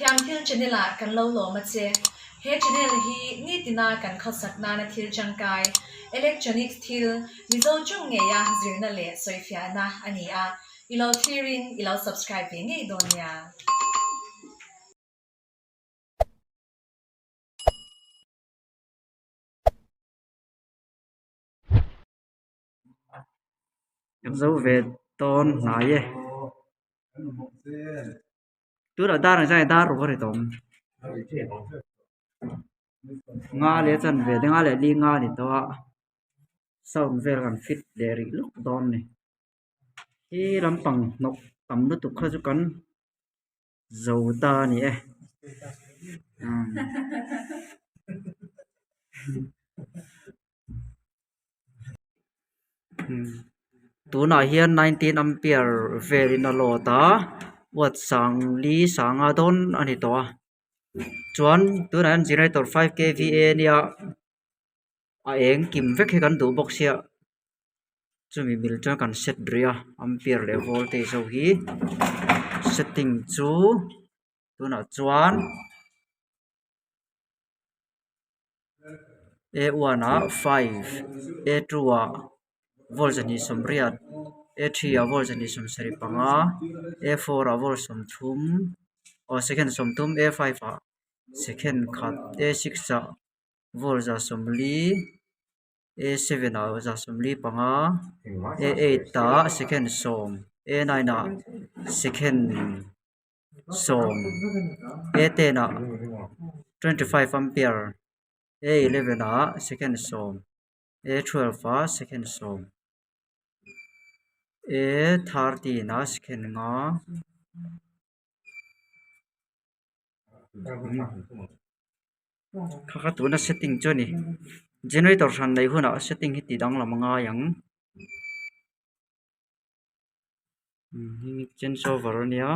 thiam thil channel a kan lo lo ma che he channel hi ni tina kan khosak na na thil changkai electronics thil mizo chung nge ya zirna le soifia na ani a ilo thirin ilo subscribe ve nge don ya dấu về tôn nói ye tu đã đa là sai đa rồi phải tóm nga lẽ chân về nga lẽ đi nga thì to sau về gần fit để lúc đón này khi làm bằng nóc tầm nó tục khơi cho cắn dầu ta nhỉ tu nói hiện 19 ampere về đi nó lò ta vật sang lý sang adon anh ấy to chuan tu nói generator 5 kVA nia a eng kim vek he kan du box ya chumi mil cha kan set ria ampere le voltage so hi setting chu tu na chuan a1 a 5 a2 a volts ni som riat a3 a volts ni som seri panga a4 a volts som thum o second som thum a5 a second khat a6 a volts a som li a7 a za som li panga a8 ta second som a9 a second som a10 a 25 ampere a11 a second som a12 a second som a13 a second nga khakha tu na setting cho ni generator san nei huna setting hi ti dang lam nga yang change over nia